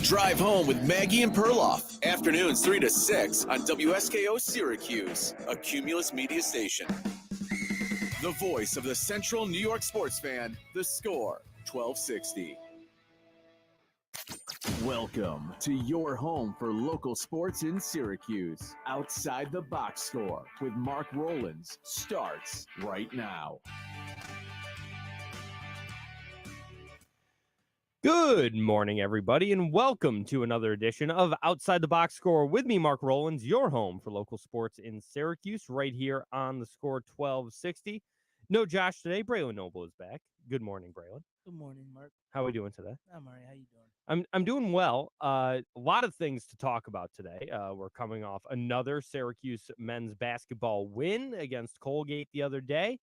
Drive Home with Maggie and Perloff. Afternoons 3 to 6 on WSKO Syracuse, a Cumulus media station. The voice of the Central New York sports fan, The Score, 1260. Welcome to your home for local sports in Syracuse. Outside the Box Score with Mark Rowlands starts right now. Good morning, everybody, and welcome to another edition of Outside the Box Score with me, Mark Rowlands, your home for local sports in Syracuse, right here on the Score 1260. No Josh today. Braylon Noble is back. Good morning, Braylon. Good morning, Mark. How are we doing today? I'm all right. How you doing? I'm doing well. A lot of things to talk about today. We're coming off another Syracuse men's basketball win against Colgate the other day.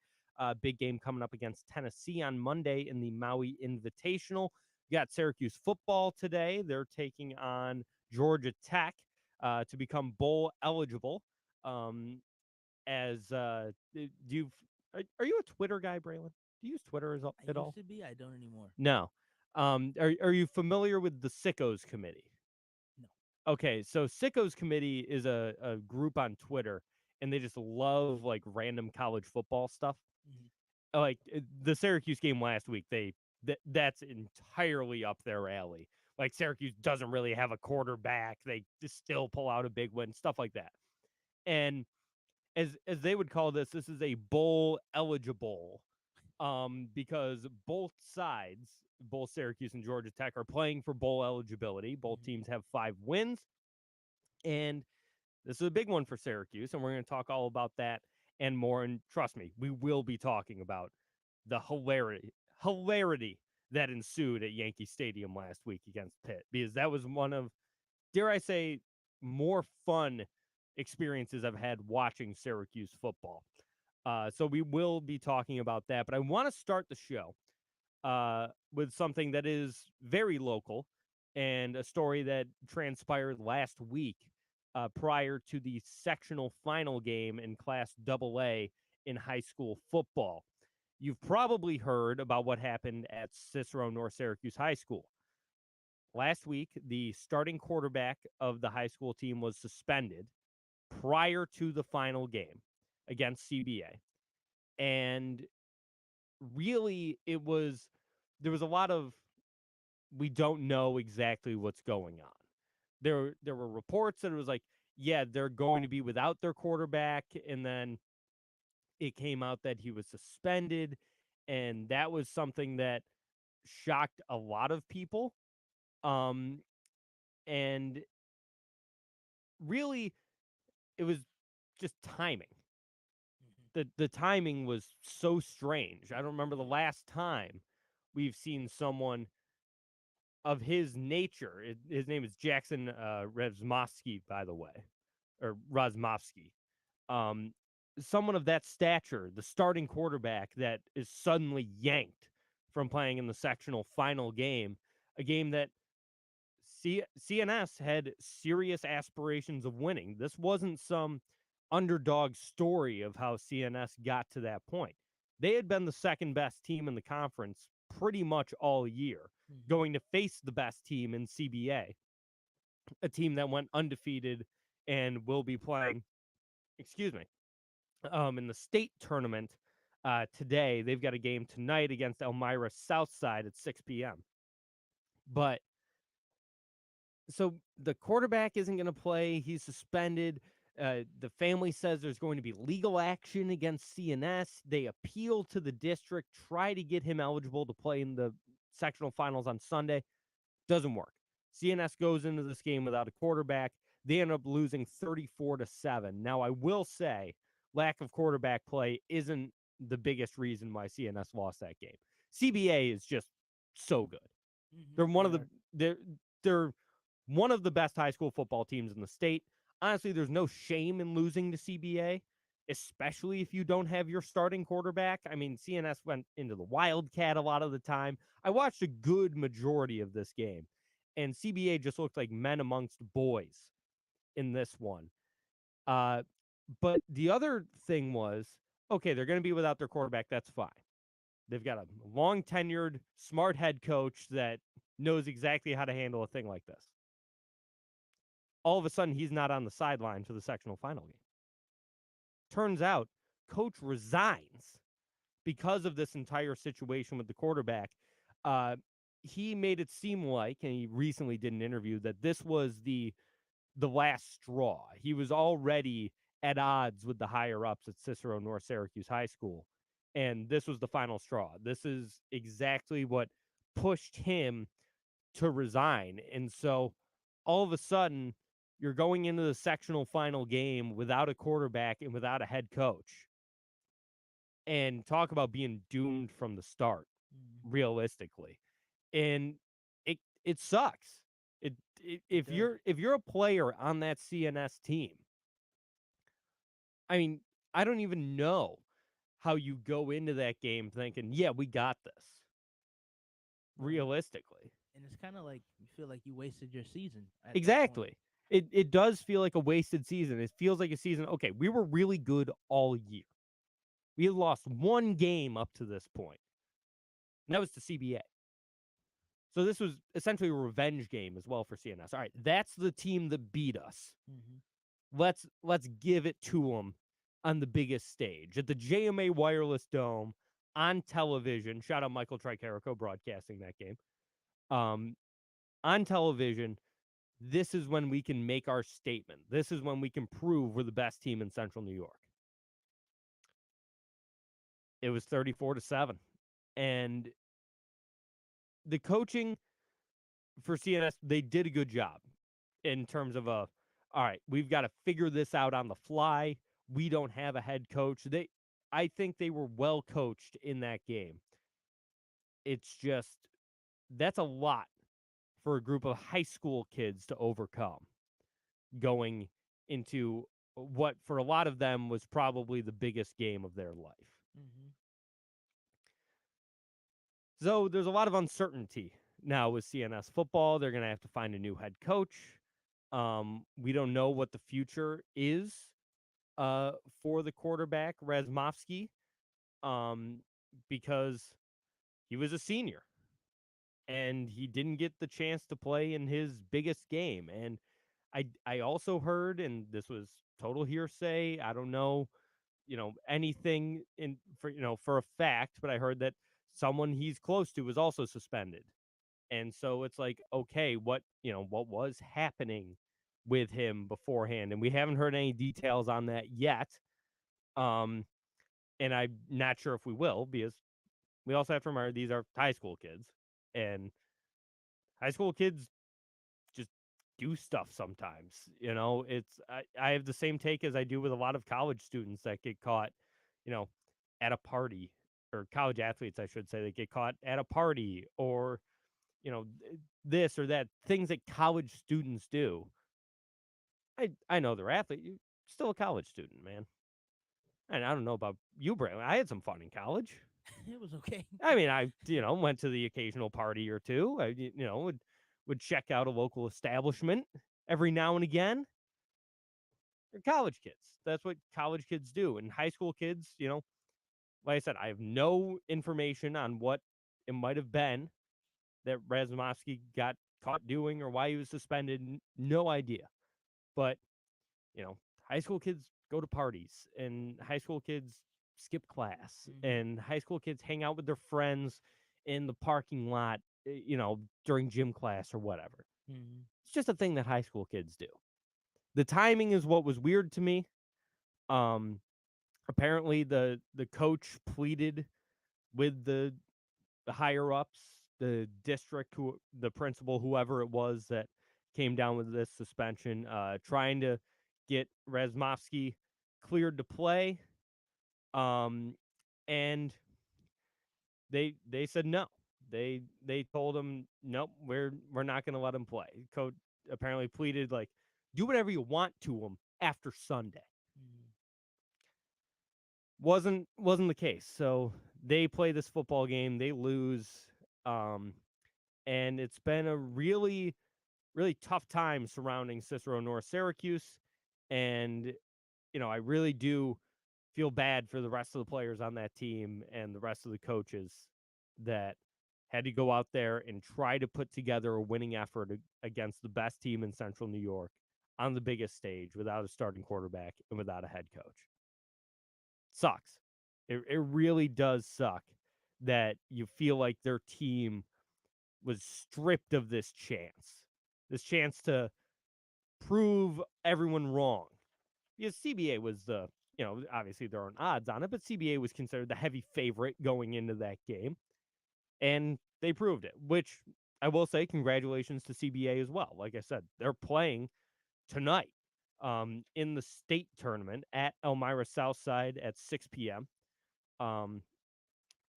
Big game coming up against Tennessee on Monday in the Maui Invitational. You got Syracuse football today. They're taking on Georgia Tech to become bowl eligible. Are you a Twitter guy, Braylon? Do you use Twitter at all? I used to be. I don't anymore. No. Are you familiar with the Sickos Committee? No. Okay, so Sickos Committee is a group on Twitter, and they just love like random college football stuff. Mm-hmm. Like the Syracuse game last week, that's entirely up their alley. Like Syracuse doesn't really have a quarterback. They just still pull out a big win, stuff like that. And as they would call this is a bowl eligible, because both sides, both Syracuse and Georgia Tech, are playing for bowl eligibility. Both teams have 5 wins, and this is a big one for Syracuse, and we're going to talk all about that and more. And trust me, we will be talking about the hilarity that ensued at Yankee Stadium last week against Pitt, because that was one of, dare I say, more fun experiences I've had watching Syracuse football. So we will be talking about that, but I want to start the show with something that is very local and a story that transpired last week prior to the sectional final game in Class AA in high school football. You've probably heard about what happened at Cicero North Syracuse High School. Last week, the starting quarterback of the high school team was suspended prior to the final game against CBA. And really, there was a lot of, we don't know exactly what's going on. There were reports that it was like, yeah, they're going to be without their quarterback, and then it came out that he was suspended, and that was something that shocked a lot of people. And really, it was just timing. The timing was so strange. I don't remember the last time we've seen someone of his nature. His name is Jackson Razmovsky, by the way, or Razmovsky. Someone of that stature, the starting quarterback that is suddenly yanked from playing in the sectional final game, a game that CNS had serious aspirations of winning. This wasn't some underdog story of how CNS got to that point. They had been the second best team in the conference pretty much all year, going to face the best team in CBA, a team that went undefeated and will be playing, in the state tournament today. They've got a game tonight against Elmira Southside at 6 p.m. But so the quarterback isn't going to play. He's suspended. The family says there's going to be legal action against CNS. They appeal to the district, try to get him eligible to play in the sectional finals on Sunday. Doesn't work. CNS goes into this game without a quarterback. They end up losing 34-7. Now, I will say lack of quarterback play isn't the biggest reason why CNS lost that game. CBA is just so good. They're one of the best high school football teams in the state. Honestly, there's no shame in losing to CBA, especially if you don't have your starting quarterback. I mean, CNS went into the Wildcat a lot of the time. I watched a good majority of this game, and CBA just looked like men amongst boys in this one. But the other thing was, okay, they're going to be without their quarterback. That's fine. They've got a long-tenured, smart head coach that knows exactly how to handle a thing like this. All of a sudden, he's not on the sideline for the sectional final game. Turns out, coach resigns because of this entire situation with the quarterback. He made it seem like, and he recently did an interview, that this was the last straw. He was already at odds with the higher ups at Cicero North Syracuse High School, and this was the final straw. This is exactly what pushed him to resign. And so all of a sudden, you're going into the sectional final game without a quarterback and without a head coach. And talk about being doomed from the start, realistically. And it sucks. If you're a player on that CNS team, I mean, I don't even know how you go into that game thinking, yeah, we got this. Realistically. And it's kind of like you feel like you wasted your season. Exactly. It does feel like a wasted season. It feels like a season. Okay, we were really good all year. We had lost one game up to this point, and that was to CBA. So this was essentially a revenge game as well for CNS. All right, that's the team that beat us. Let's give it to them on the biggest stage at the JMA Wireless Dome on television. Shout out Michael Tricarico broadcasting that game. On television, this is when we can make our statement. This is when we can prove we're the best team in Central New York. It was 34-7. And the coaching for CNS, they did a good job in terms of all right, we've got to figure this out on the fly. We don't have a head coach. I think they were well coached in that game. It's just, that's a lot for a group of high school kids to overcome going into what for a lot of them was probably the biggest game of their life. So there's a lot of uncertainty now with CNS football. They're going to have to find a new head coach. We don't know what the future is for the quarterback, Razmovsky, because he was a senior and he didn't get the chance to play in his biggest game. And I also heard, and this was total hearsay, I don't know, anything for a fact, but I heard that someone he's close to was also suspended. And so it's like, okay, what was happening with him beforehand? And we haven't heard any details on that yet. And I'm not sure if we will, because we also have to remember these are high school kids, and high school kids just do stuff sometimes. It's I have the same take as I do with a lot of college students that get caught, at a party, or college athletes, I should say, that get caught at a party, or this or that, things that college students do. I know they're athlete. You're still a college student, man. And I don't know about you, Brandon. I had some fun in college. It was okay. I mean, I went to the occasional party or two. I would check out a local establishment every now and again. They're college kids. That's what college kids do. And high school kids, like I said, I have no information on what it might have been that Razmovsky got caught doing or why he was suspended. No idea. But, high school kids go to parties, and high school kids skip class, and high school kids hang out with their friends in the parking lot, during gym class or whatever. It's just a thing that high school kids do. The timing is what was weird to me. Apparently the coach pleaded with the higher ups, the district, the principal, whoever it was that came down with this suspension, trying to get Razmovsky cleared to play. And they said no. They told him, nope, we're not going to let him play. Coach apparently pleaded, like, do whatever you want to him after Sunday. Wasn't the case. So they play this football game, they lose, and it's been a really, really tough time surrounding Cicero North Syracuse. And I really do feel bad for the rest of the players on that team and the rest of the coaches that had to go out there and try to put together a winning effort against the best team in Central New York on the biggest stage without a starting quarterback and without a head coach. Sucks. It really does suck that you feel like their team was stripped of this chance to prove everyone wrong. Because CBA was obviously there aren't odds on it, but CBA was considered the heavy favorite going into that game. And they proved it, which I will say congratulations to CBA as well. Like I said, they're playing tonight in the state tournament at Elmira Southside at 6 p.m.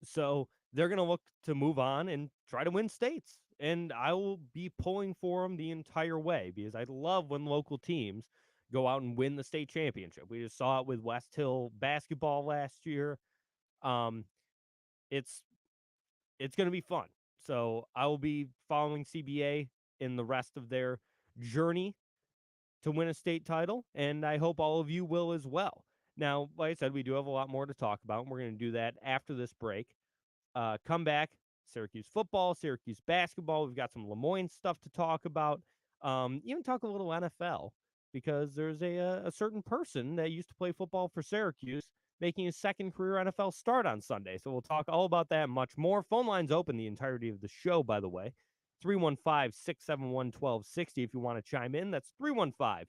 So they're going to look to move on and try to win states. And I will be pulling for them the entire way because I love when local teams go out and win the state championship. We just saw it with West Hill basketball last year. It's going to be fun. So I will be following CBA in the rest of their journey to win a state title, and I hope all of you will as well. Now, like I said, we do have a lot more to talk about, and we're going to do that after this break. Come back, Syracuse football, Syracuse basketball. We've got some LeMoyne stuff to talk about. Even talk a little NFL, because there's a certain person that used to play football for Syracuse making his second career NFL start on Sunday. So we'll talk all about that and much more. Phone lines open the entirety of the show, by the way. 315-671-1260 if you want to chime in. That's 315-671-1260.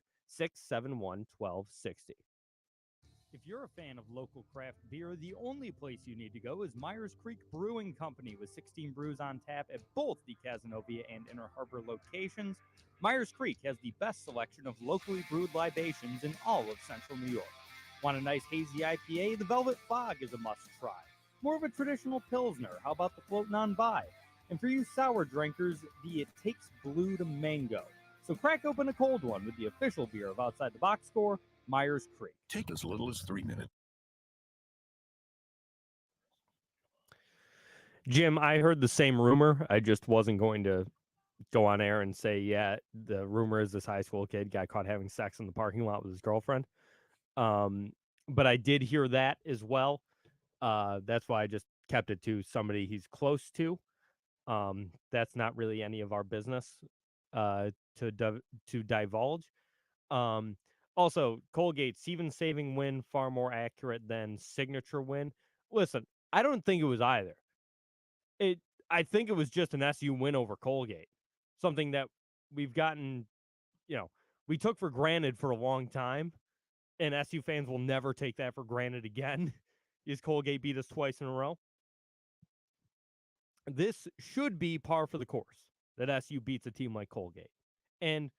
If you're a fan of local craft beer, the only place you need to go is Myers Creek Brewing Company with 16 brews on tap at both the Cazenovia and Inner Harbor locations. Myers Creek has the best selection of locally brewed libations in all of Central New York. Want a nice hazy IPA? The Velvet Fog is a must-try. More of a traditional Pilsner, how about the Floatin' on By? And for you sour drinkers, the It Takes Blue to Mango. So crack open a cold one with the official beer of Outside the Box Score, Myers Creek. Take as little as 3 minutes. Jim, I heard the same rumor. I just wasn't going to go on air and say, yeah, the rumor is this high school kid got caught having sex in the parking lot with his girlfriend. But I did hear that as well. That's why I just kept it to somebody he's close to. That's not really any of our business to divulge. Also, Colgate's even saving win far more accurate than signature win. Listen, I don't think it was either. I think it was just an SU win over Colgate, something that we've gotten, we took for granted for a long time, and SU fans will never take that for granted again. Is Colgate beat us twice in a row? This should be par for the course that SU beats a team like Colgate. And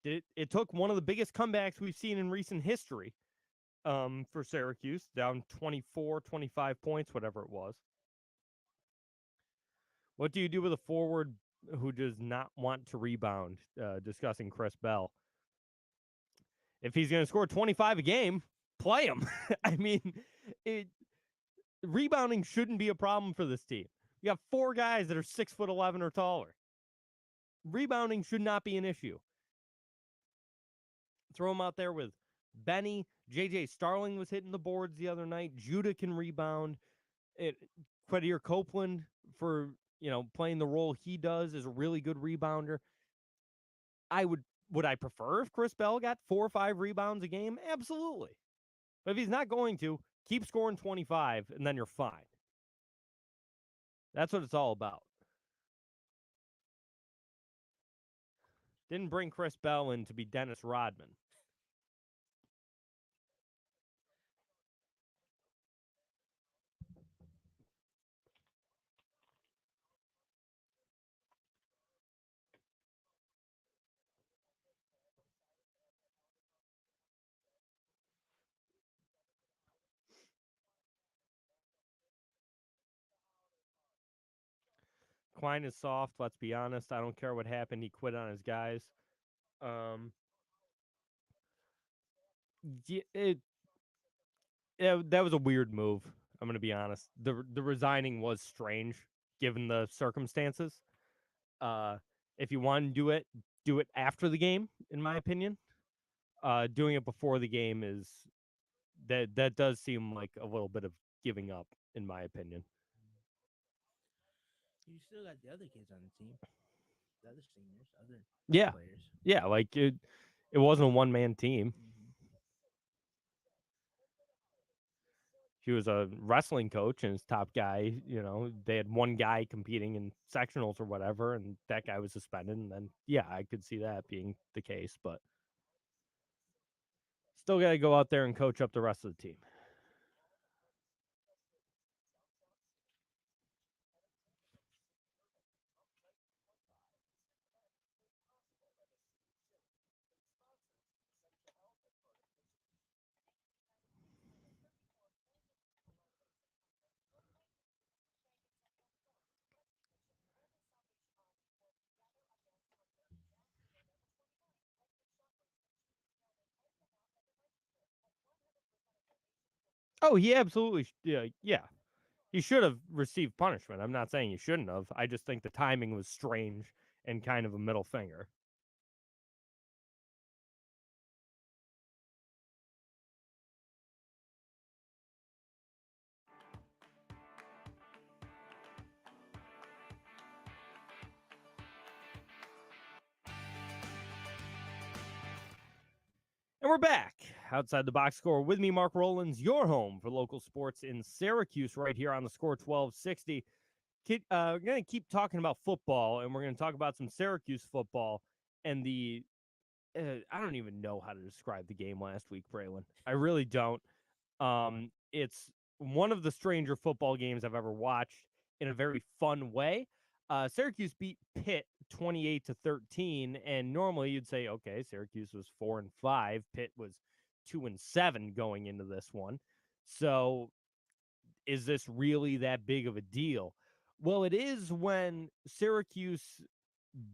it took one of the biggest comebacks we've seen in recent history for Syracuse, down 24, 25 points, whatever it was. What do you do with a forward who does not want to rebound? Discussing Chris Bell. If he's going to score 25 a game, play him. I mean, rebounding shouldn't be a problem for this team. You got 4 guys that are 6'11" or taller. Rebounding should not be an issue. Throw him out there with Benny. JJ Starling was hitting the boards the other night. Judah can rebound. Quadir Copeland, for playing the role he does, is a really good rebounder. Would I prefer if Chris Bell got 4 or 5 rebounds a game? Absolutely. But if he's not going to, keep scoring 25, and then you're fine. That's what it's all about. Didn't bring Chris Bell in to be Dennis Rodman. Klein is soft, let's be honest. I don't care what happened. He quit on his guys. That was a weird move. I'm going to be honest. The resigning was strange given the circumstances. If you want to do it after the game, in my opinion. Doing it before the game is that does seem like a little bit of giving up, in my opinion. You still got the other kids on the team, the other seniors, other Yeah. players. Yeah, like it wasn't a one-man team. He was a wrestling coach, and his top guy, they had one guy competing in sectionals or whatever, and that guy was suspended. And then, yeah, I could see that being the case, but still got to go out there and coach up the rest of the team. Oh, he absolutely, yeah. He should have received punishment. I'm not saying he shouldn't have. I just think the timing was strange and kind of a middle finger. And we're back outside the box score with me, Mark Rowlands, your home for local sports in Syracuse, right here on the score 1260. We're going to keep talking about football, and we're going to talk about some Syracuse football and the I don't even know how to describe the game last week, Braylon. I really don't. It's one of the stranger football games I've ever watched in a very fun way. Syracuse beat Pitt 28-13, and normally you'd say, okay, Syracuse was 4-5, Pitt was 2-7 going into this one. So, is this really that big of a deal? Well, it is when Syracuse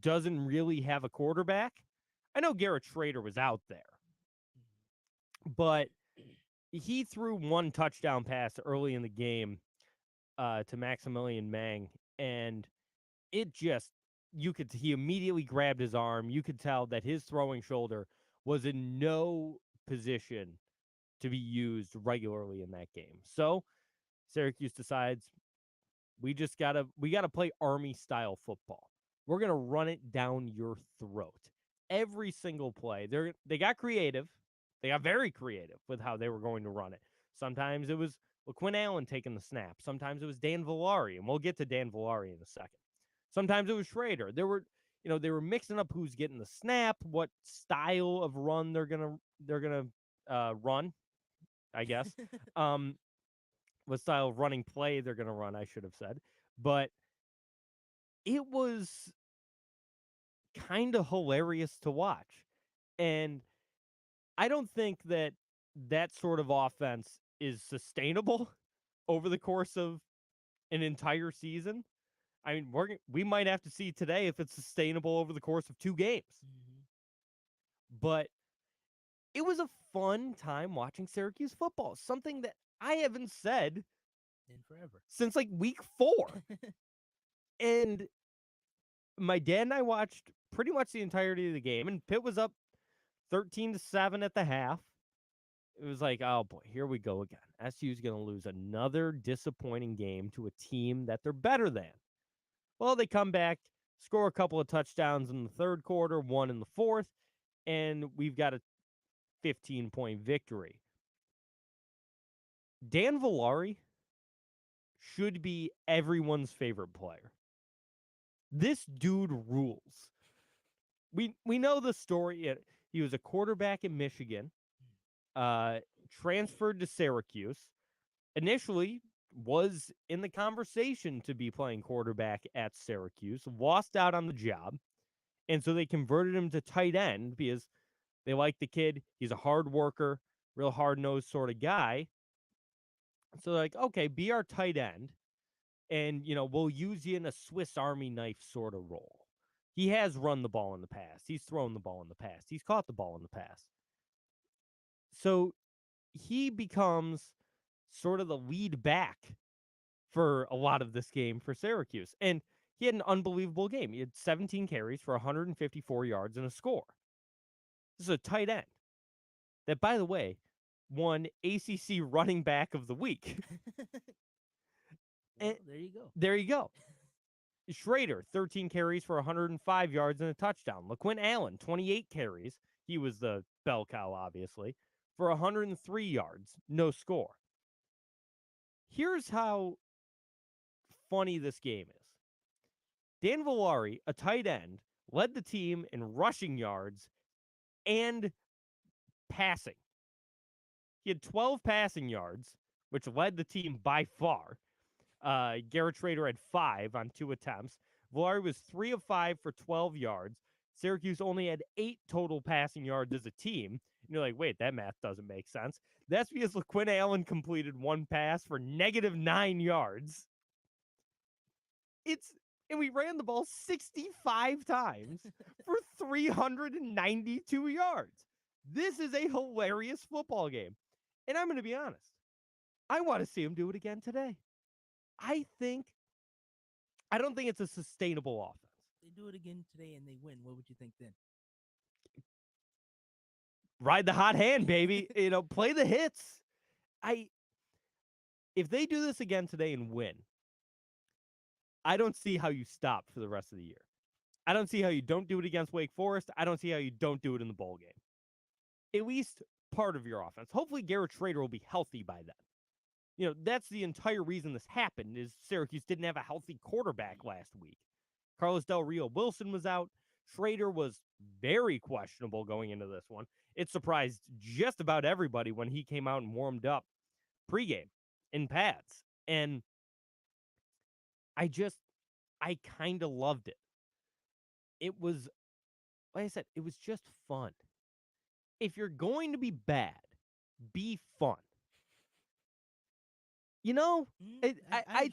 doesn't really have a quarterback. I know Garrett Schrader was out there, but he threw one touchdown pass early in the game to Maximilian Mang, and it just, he immediately grabbed his arm. You could tell that his throwing shoulder was in no position to be used regularly in that game. So Syracuse decides we gotta play Army style football. We're gonna run it down your throat. Every single play. They got creative. They got very creative with how they were going to run it. Sometimes it was LaQuinn Allen taking the snap. Sometimes it was Dan Villari, and we'll get to Dan Villari in a second. Sometimes it was Schrader. They were mixing up who's getting the snap, what style of run they're gonna run, I guess. What style of running play they're gonna run, I should have said. But it was kind of hilarious to watch. And I don't think that sort of offense is sustainable over the course of an entire season. I mean, we might have to see today if it's sustainable over the course of 2 games. But it was a fun time watching Syracuse football, something that I haven't said in forever since like week 4. And my dad and I watched pretty much the entirety of the game, and Pitt was up 13-7 at the half. It was like, oh boy, here we go again. SU's going to lose another disappointing game to a team that they're better than. Well, they come back, score a couple of touchdowns in the third quarter, one in the fourth, and we've got a 15-point victory. Dan Villari should be everyone's favorite player. This dude rules. We know the story. He was a quarterback in Michigan, transferred to Syracuse, initially was in the conversation to be playing quarterback at Syracuse, lost out on the job, and so they converted him to tight end because they like the kid. He's a hard worker, real hard-nosed sort of guy. So they're like, okay, be our tight end, and, we'll use you in a Swiss Army knife sort of role. He has run the ball in the past. He's thrown the ball in the past. He's caught the ball in the past. So he becomes sort of the lead back for a lot of this game for Syracuse. And he had an unbelievable game. He had 17 carries for 154 yards and a score. This is a tight end that, by the way, won ACC Running Back of the Week. Well, there you go. There you go. Schrader, 13 carries for 105 yards and a touchdown. LaQuinn Allen, 28 carries. He was the bell cow, obviously, for 103 yards. No score. Here's how funny this game is. Dan Villari, a tight end, led the team in rushing yards and passing. He had 12 passing yards, which led the team by far. Garrett Schrader had 5 on 2 attempts. Villari was 3 of 5 for 12 yards. Syracuse only had 8 total passing yards as a team. And you're like, wait, that math doesn't make sense. That's because LaQuinn Allen completed 1 pass for -9 yards. And we ran the ball 65 times for 392 yards. This is a hilarious football game. And I'm going to be honest. I want to see him do it again today. I don't think it's a sustainable offense. They do it again today and they win. What would you think then? Ride the hot hand, baby. Play the hits. If they do this again today and win, I don't see how you stop for the rest of the year. I don't see how you don't do it against Wake Forest. I don't see how you don't do it in the bowl game. At least part of your offense. Hopefully Garrett Schrader will be healthy by then. That's the entire reason this happened is Syracuse didn't have a healthy quarterback last week. Carlos Del Rio Wilson was out. Schrader was very questionable going into this one. It surprised just about everybody when he came out and warmed up pregame in pads. And I kind of loved it. It was, like I said, it was just fun. If you're going to be bad, be fun. I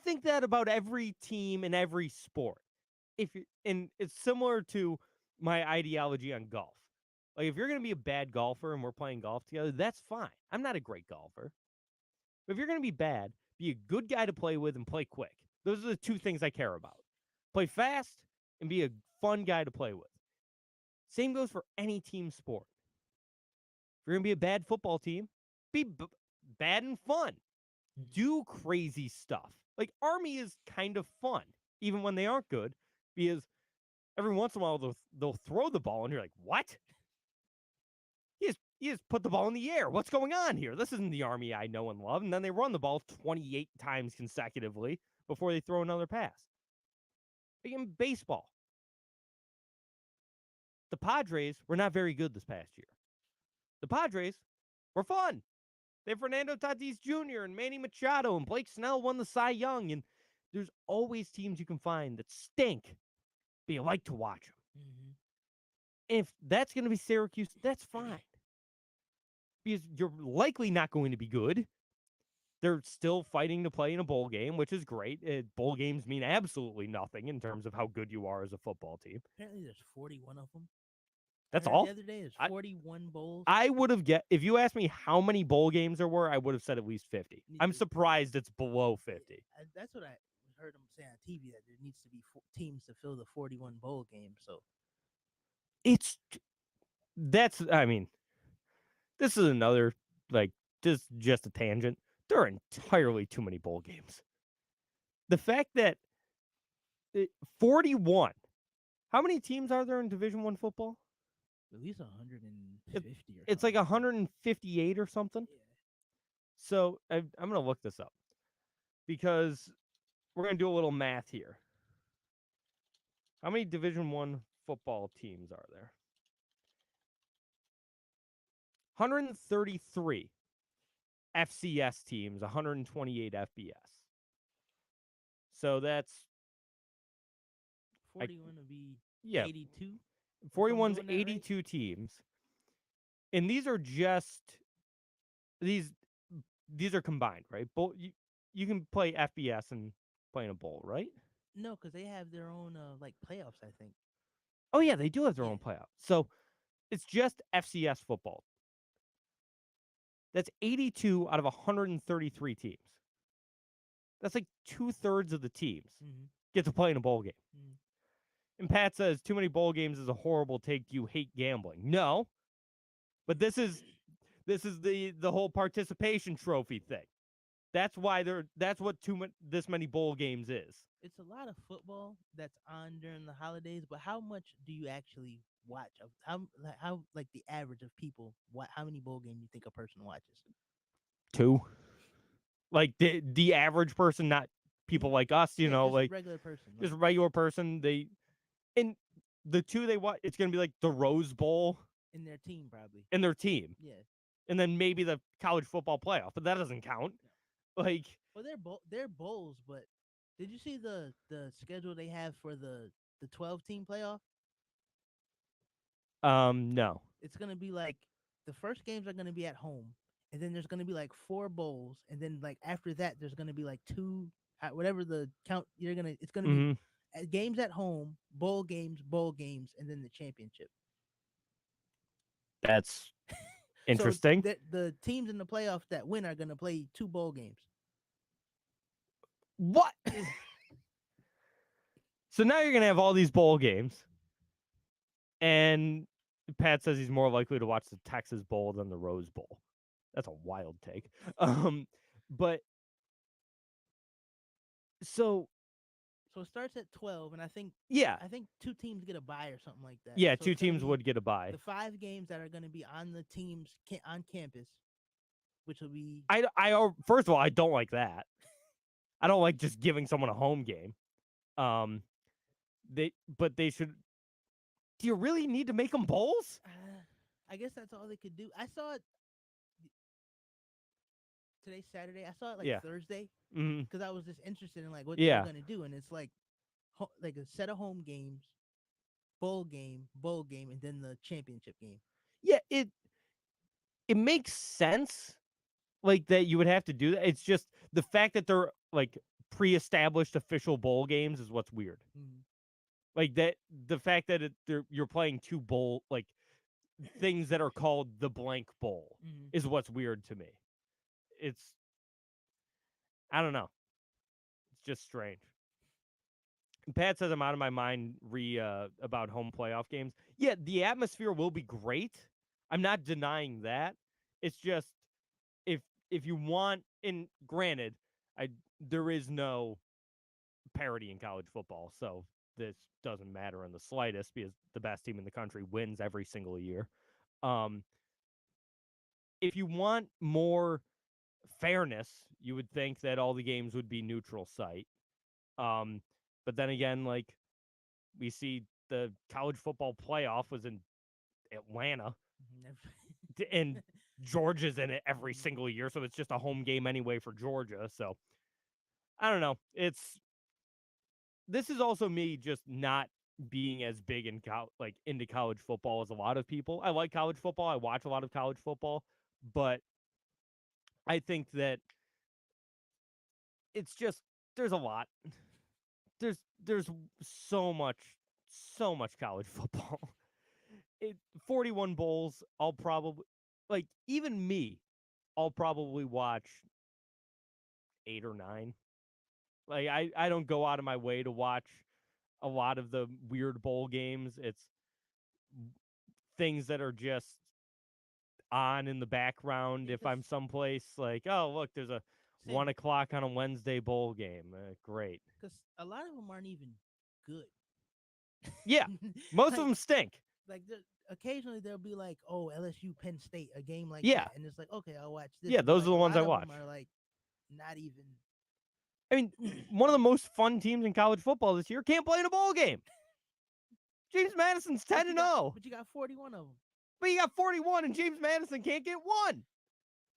think that about every team in every sport. And it's similar to my ideology on golf. Like, if you're going to be a bad golfer and we're playing golf together, that's fine. I'm not a great golfer. But if you're going to be bad, be a good guy to play with and play quick. Those are the 2 things I care about. Play fast and be a fun guy to play with. Same goes for any team sport. If you're going to be a bad football team, be bad and fun. Do crazy stuff. Like, Army is kind of fun, even when they aren't good, because every once in a while they'll throw the ball, and you're like, what? He just put the ball in the air. What's going on here? This isn't the Army I know and love. And then they run the ball 28 times consecutively before they throw another pass. Like in baseball, the Padres were not very good this past year. The Padres were fun. They have Fernando Tatis Jr. and Manny Machado, and Blake Snell won the Cy Young. And there's always teams you can find that stink, but you like to watch them. Mm-hmm. If that's going to be Syracuse, that's fine. Because you're likely not going to be good. They're still fighting to play in a bowl game, which is great. Bowl games mean absolutely nothing in terms of how good you are as a football team. Apparently there's 41 of them. That's all? The other day, there's 41 bowls. I would have if you asked me how many bowl games there were, I would have said at least 50. I'm surprised it's below 50. That's what I heard them say on TV, that there needs to be teams to fill the 41 bowl games. So this is another, just a tangent. There are entirely too many bowl games. The fact that 41, how many teams are there in Division I football? At least 150 or something. It's like 158 or something. Yeah. So I'm going to look this up because we're going to do a little math here. How many Division I football teams are there? 133 FCS teams, 128 FBS. So that's 41 would be 82. 41's 82 right? Teams. And these are just these are combined, right? Bowl, you can play FBS and play in a bowl, right? No, because they have their own playoffs, I think. Oh yeah, they do have their own playoffs. So it's just FCS football. That's 82 out of 133 teams. That's like 2/3 of the teams get to play in a bowl game. Mm-hmm. And Pat says too many bowl games is a horrible take. You hate gambling. No, but this is the whole participation trophy thing. That's why that's what this many bowl games is. It's a lot of football that's on during the holidays, but how much do you actually watch? How like the average of people? How many bowl games do you think a person watches? 2. Like the average person, not people like us, Yeah, just like regular person. just Like, regular person. And the 2 they watch, it's gonna be like the Rose Bowl in their team, probably. and their team, Yeah. and then maybe the college football playoff, but that doesn't count. Like, Well, they're bowls, but did you see the schedule they have for the 12-team playoff? no. It's gonna be like the first games are gonna be at home, and then there's gonna be like 4 bowls, and then like after that there's gonna be like 2, whatever the count you're gonna. It's gonna be games at home, bowl games, and then the championship. That's interesting. So the teams in the playoffs that win are gonna play 2 bowl games. What? So now you're gonna have all these bowl games, and Pat says he's more likely to watch the Texas Bowl than the Rose Bowl. That's a wild take. But so it starts at 12, and I think 2 teams get a bye or something like that. Yeah, So 2 it's gonna teams be would get a bye. the 5 games that are going to be on the teams on campus, which will be. I first of all, I don't like that. I don't like just giving someone a home game. They should. Do you really need to make them bowls? I guess that's all they could do. I saw it. Today's Saturday. I saw it like Thursday because I was just interested in like what they're going to do, and it's like a set of home games, bowl game, and then the championship game. Yeah, it makes sense, like that you would have to do that. It's just the fact that they're like pre-established official bowl games is what's weird. Mm-hmm. Like that, the fact that you're playing 2 bowl like things that are called the blank bowl is what's weird to me. I don't know. It's just strange. Pat says I'm out of my mind about home playoff games. Yeah, the atmosphere will be great. I'm not denying that. It's just if you want, and granted, there is no parity in college football, so this doesn't matter in the slightest because the best team in the country wins every single year. If you want more fairness, you would think that all the games would be neutral site. But then again, like we see the college football playoff was in Atlanta, and Georgia's in it every single year, so it's just a home game anyway for Georgia. So I don't know. This is also me just not being as big into college football as a lot of people. I like college football. I watch a lot of college football, but I think that it's just there's a lot. There's so much college football. 41 bowls, I'll probably even me, I'll probably watch 8 or 9. Like I don't go out of my way to watch a lot of the weird bowl games. It's things that are just on in the background if I'm someplace like, oh, look, there's a 1 o'clock on a Wednesday bowl game. Great. Because a lot of them aren't even good. Yeah, most of them stink. Like occasionally there'll be like, oh, LSU Penn State, a game like Yeah. that, and it's like, okay, I'll watch this. Yeah, those are the ones I watch. Are like not even. I mean, one of the most fun teams in college football this year can't play in a bowl game. James Madison's 10-0. But you got 41 of them. But you got 41, and James Madison can't get 1.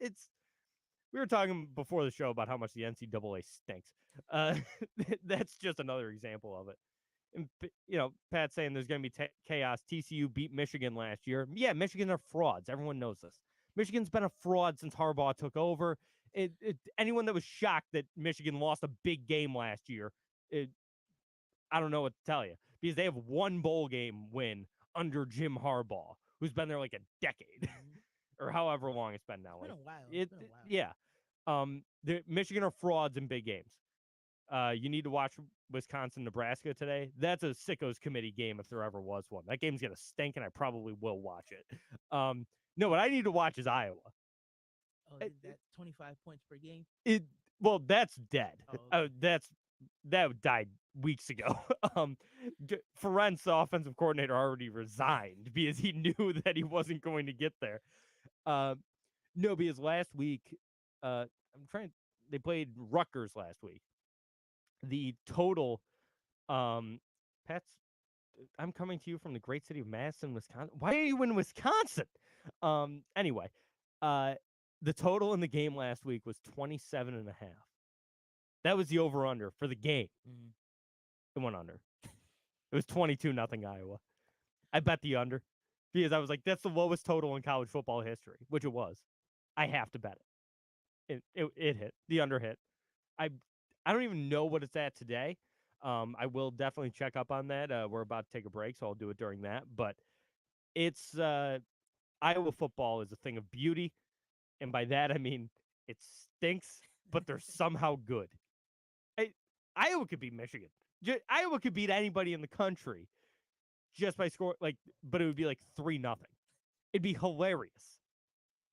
We were talking before the show about how much the NCAA stinks. That's just another example of it. And, Pat's saying there's going to be chaos. TCU beat Michigan last year. Yeah, Michigan are frauds. Everyone knows this. Michigan's been a fraud since Harbaugh took over. Anyone that was shocked that Michigan lost a big game last year, I don't know what to tell you. Because they have 1 bowl game win under Jim Harbaugh, who's been there like a decade. Or however long it's been now. It's been a while. It's been a while. Yeah. The Michigan are frauds in big games. You need to watch Wisconsin, Nebraska today. That's a sickos committee game if there ever was one. That game's gonna stink, and I probably will watch it. No, what I need to watch is Iowa. Oh, that 25 points per game. Well, that's dead. Oh, That died weeks ago. Ferentz, the offensive coordinator, already resigned because he knew that he wasn't going to get there. No, because last week, they played Rutgers last week. The total, Pat's, I'm coming to you from the great city of Madison, Wisconsin. Why are you in Wisconsin? Anyway, the total in the game last week was 27.5. That was the over-under for the game. Mhm. It went under. It was 22-0 Iowa. I bet the under because I was like, that's the lowest total in college football history, which it was. I have to bet it. It hit. The under hit. I don't even know what it's at today. I will definitely check up on that. We're about to take a break, so I'll do it during that. But it's Iowa football is a thing of beauty, and by that I mean it stinks, but they're somehow good. Iowa could beat Michigan. Iowa could beat anybody in the country just by score but it would be like 3-0. It'd be hilarious.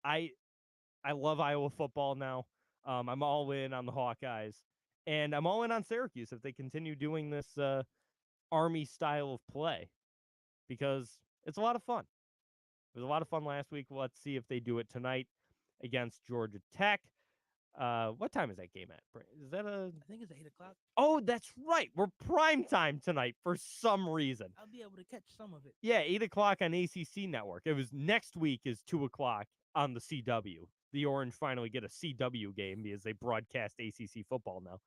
I love Iowa football now. I'm all in on the Hawkeyes, and I'm all in on Syracuse if they continue doing this Army style of play because it's a lot of fun. It was a lot of fun last week. Let's see if they do it tonight against Georgia Tech. What time is that game at? Is that I think it's 8:00. Oh, that's right. We're prime time tonight for some reason. I'll be able to catch some of it. Yeah, 8:00 on ACC Network. It was next week is 2:00 on the CW. The Orange finally get a CW game because they broadcast ACC football now.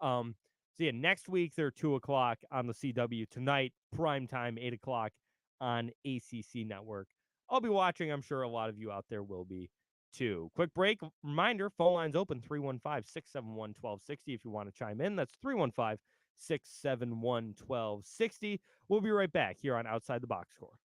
So yeah, next week they're 2:00 on the CW. Tonight, prime time, 8:00 on ACC Network. I'll be watching. I'm sure a lot of you out there will be too. Quick break. Reminder, phone lines open 315-671-1260 if you want to chime in. That's 315-671-1260. We'll be right back here on Outside the Box Score.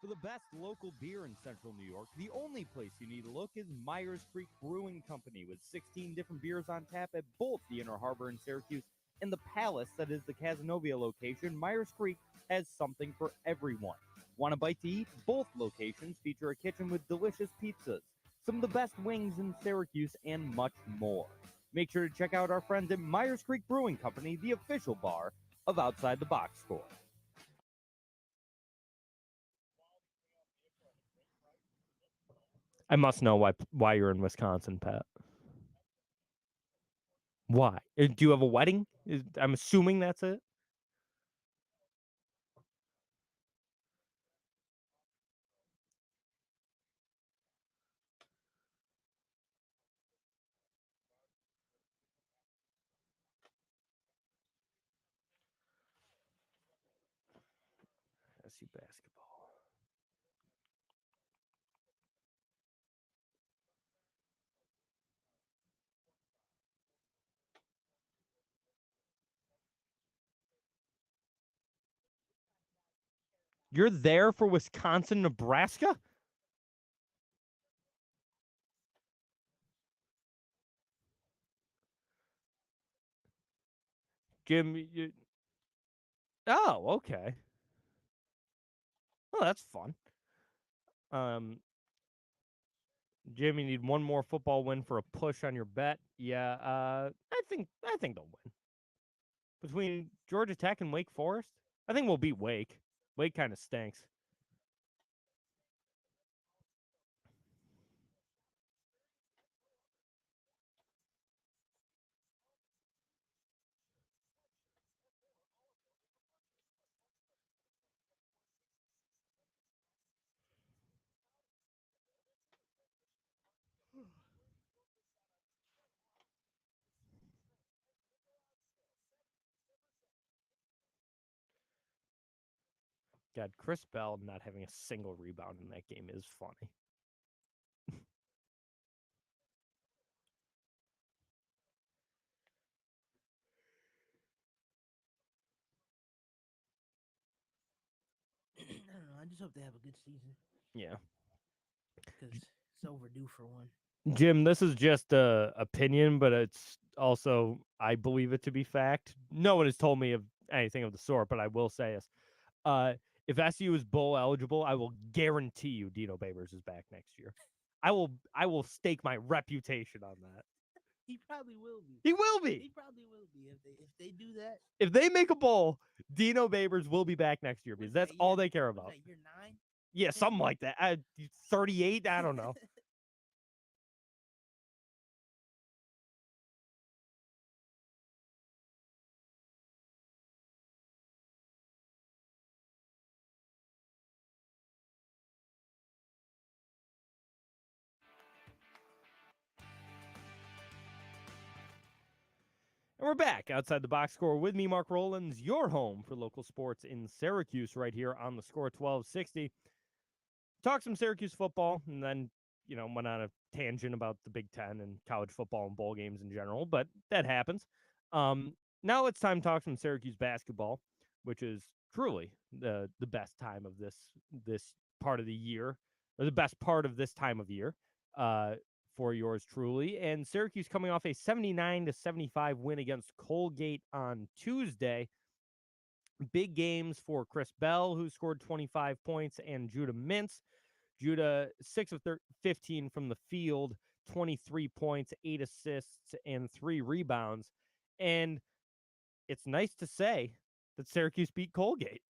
For the best local beer in Central New York, the only place you need to look is Myers Creek Brewing Company, with 16 different beers on tap at both the Inner Harbor in Syracuse and the Palace that is the Cazenovia location. Myers Creek has something for everyone. Want a bite to eat? Both locations feature a kitchen with delicious pizzas, some of the best wings in Syracuse, and much more. Make sure to check out our friends at Myers Creek Brewing Company, the official bar of Outside the Box Score. I must know why you're in Wisconsin, Pat. Why? Do you have a wedding? I'm assuming that's it. SU basketball. You're there for Wisconsin, Nebraska? Jim, oh, okay. Oh, that's fun. Jim, you need one more football win for a push on your bet. Yeah, I think they'll win. Between Georgia Tech and Wake Forest, I think we'll beat Wake. Wake kind of stinks. God, Chris Bell not having a single rebound in that game is funny. I don't know. I just hope they have a good season Yeah. because it's overdue for one. Jim, this is just a opinion, but it's also I believe it to be fact. No one has told me of anything of the sort, but I will say this. If SU is bowl eligible, I will guarantee you Dino Babers is back next year. I will stake my reputation on that. He probably will be. He will He be. probably will be if they do that. If they make a bowl, Dino Babers will be back next year because that's all they care What is about. that, year 9? Yeah, something like that. 38, I don't know. And we're back outside the box score with me, Mark Rowlands, your home for local sports in Syracuse, right here on the Score 1260. Talk some Syracuse football, and then, went on a tangent about the Big Ten and college football and bowl games in general, but that happens. Now it's time to talk some Syracuse basketball, which is truly the best time of this part of the year, or the best part of this time of year. For yours truly. And Syracuse coming off a 79-75 win against Colgate on Tuesday. Big games for Chris Bell, who scored 25 points, and Judah Mintz. Judah, 6 of 15 from the field, 23 points, 8 assists, and 3 rebounds. And it's nice to say that Syracuse beat Colgate.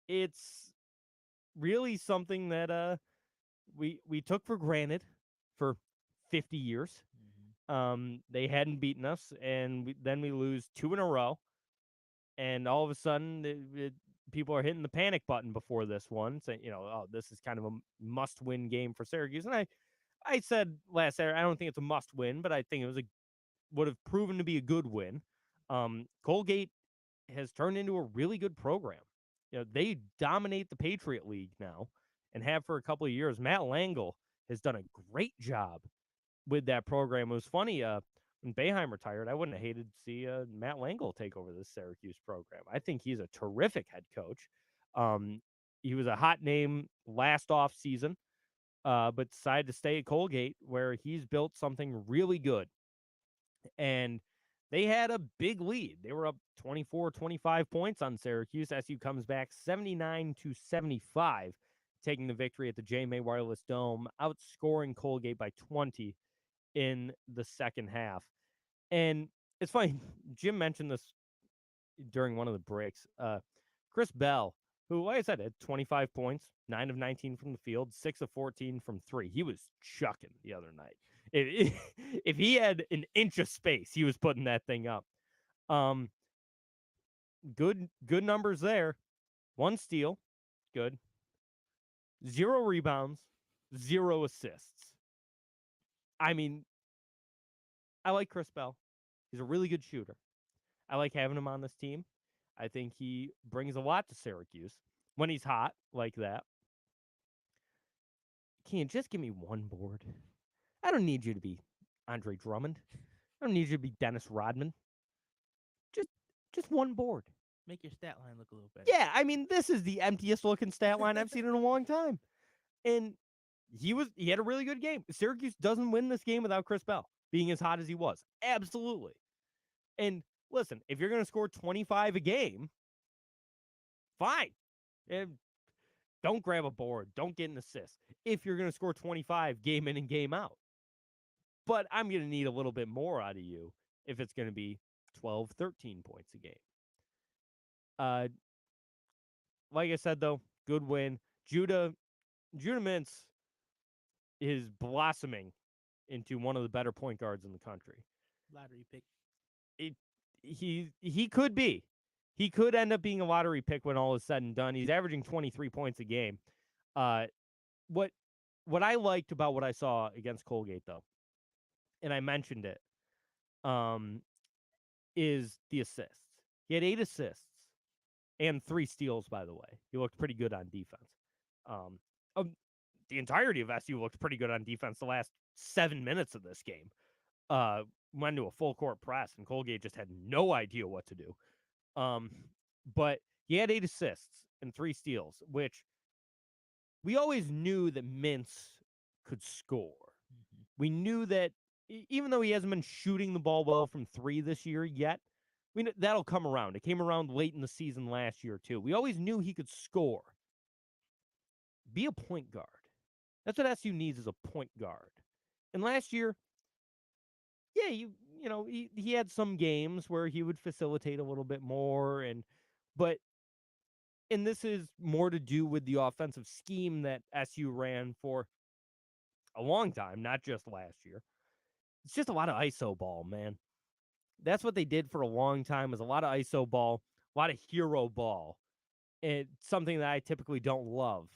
It's really something that we took for granted for 50 years. They hadn't beaten us, and then we lose 2 in a row. And all of a sudden, people are hitting the panic button before this one, saying, oh, this is kind of a must-win game for Syracuse. And I said last Saturday, I don't think it's a must-win, but I think it would have proven to be a good win. Colgate has turned into a really good program. They dominate the Patriot League now and have for a couple of years. Matt Langle has done a great job with that program. It was funny, when Boeheim retired, I wouldn't have hated to see Matt Langle take over this Syracuse program. I think he's a terrific head coach. He was a hot name last off season, but decided to stay at Colgate, where he's built something really good. And they had a big lead. They were up 24-25 points on Syracuse. SU comes back 79-75, taking the victory at the J. May Wireless Dome, outscoring Colgate by 20 in the second half. And it's funny, Jim mentioned this during one of the breaks. Chris Bell, who, like I said, had 25 points, 9 of 19 from the field, 6 of 14 from 3. He was chucking the other night. If he had an inch of space, he was putting that thing up. Good numbers there. 1 steal, good. 0 rebounds, 0 assists. I mean, I like Chris Bell. He's a really good shooter. I like having him on this team. I think he brings a lot to Syracuse when he's hot like that. Can you just give me 1 board? I don't need you to be Andre Drummond. I don't need you to be Dennis Rodman. Just 1 board. Make your stat line look a little better. Yeah, I mean, this is the emptiest looking stat line I've seen in a long time. And he had a really good game. Syracuse doesn't win this game without Chris Bell being as hot as he was. Absolutely. And listen, if you're going to score 25 a game, fine. Don't grab a board. Don't get an assist if you're going to score 25 game in and game out. But I'm going to need a little bit more out of you if it's going to be 12, 13 points a game. Like I said, though, good win. Judah Mintz is blossoming into one of the better point guards in the country. Lottery pick. He could be. He could end up being a lottery pick when all is said and done. He's averaging 23 points a game. What I liked about what I saw against Colgate, though, and I mentioned it, is the assists. He had 8 assists and 3 steals, by the way. He looked pretty good on defense. The entirety of SU looked pretty good on defense the last 7 minutes of this game. Went to a full court press, and Colgate just had no idea what to do. But he had 8 assists and 3 steals, which we always knew that Mintz could score. Mm-hmm. We knew that even though he hasn't been shooting the ball well from 3 this year yet, that'll come around. It came around late in the season last year, too. We always knew he could score. Be a point guard. That's what SU needs, is a point guard. And last year, yeah, you know, he had some games where he would facilitate a little bit more, but and this is more to do with the offensive scheme that SU ran for a long time, not just last year. It's just a lot of ISO ball, man. That's what they did for a long time, was a lot of ISO ball, a lot of hero ball. It's something that I typically don't love,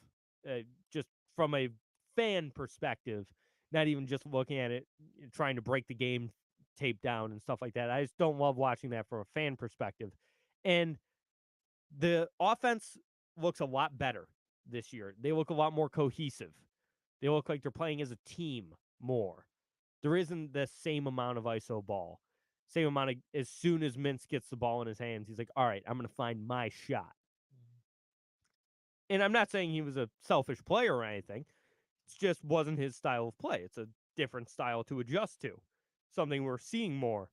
just from a fan perspective, not even just looking at it, trying to break the game tape down and stuff like that. I just don't love watching that from a fan perspective. And the offense looks a lot better this year. They look a lot more cohesive. They look like they're playing as a team more. There isn't the same amount of ISO ball. Same amount of, as soon as Mintz gets the ball in his hands, he's like, all right, I'm going to find my shot. And I'm not saying he was a selfish player or anything. It just wasn't his style of play. It's a different style to adjust to. Something we're seeing more